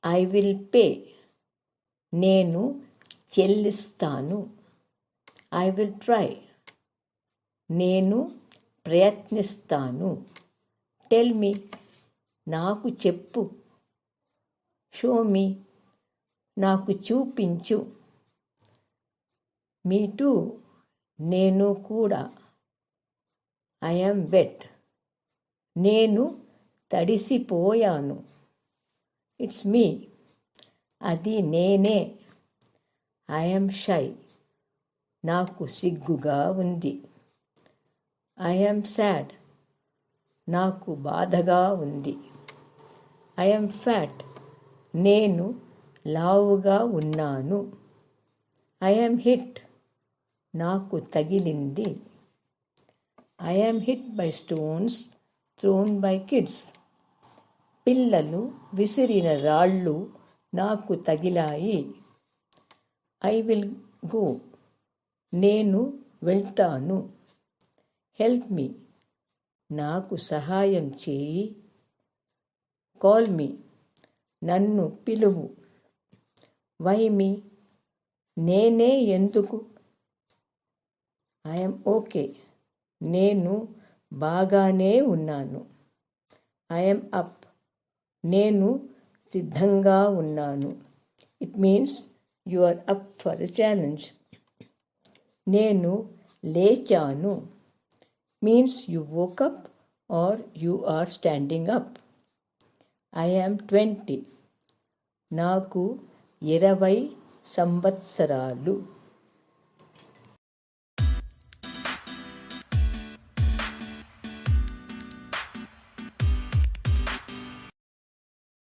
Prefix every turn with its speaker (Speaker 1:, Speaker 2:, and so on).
Speaker 1: I will pay, నేను చెల్లిస్తాను. I will try, నేను ప్రయత్నిస్తాను. టెల్ మీ, నాకు చెప్పు. షో మీ, నాకు చూపించు. మీ టూ, నేను కూడా. ఐ యామ్ వెట్, నేను తడిసిపోయాను. ఇట్స్ మీ, అది నేనే. ఐ యామ్ షై, నాకు సిగ్గుగా ఉంది. ఐ యామ్ సాడ్, నాకు బాధగా ఉంది. ఐ యామ్ ఫ్యాట్, నేను లావుగా ఉన్నాను. ఐ యామ్ హిట్, నాకు తగిలింది. I am hit by stones thrown by kids. పిల్లలు విసిరిన రాళ్ళు నాకు తగిలాయి. ఐ విల్ గో, నేను వెళ్తాను. హెల్ప్ మీ, నాకు సహాయం చేయి. కాల్ మీ, నన్ను పిలువు. వై మీ, నేనే ఎందుకు. ఐ యామ్ ఓకే, నేను బాగానే ఉన్నాను. ఐ యామ్ అప్, నేను సిద్ధంగా ఉన్నాను. It means you are up for a challenge. నేను లేచాను means you woke up or you are standing up. I am 20, నాకు 20 సంవత్సరాలు.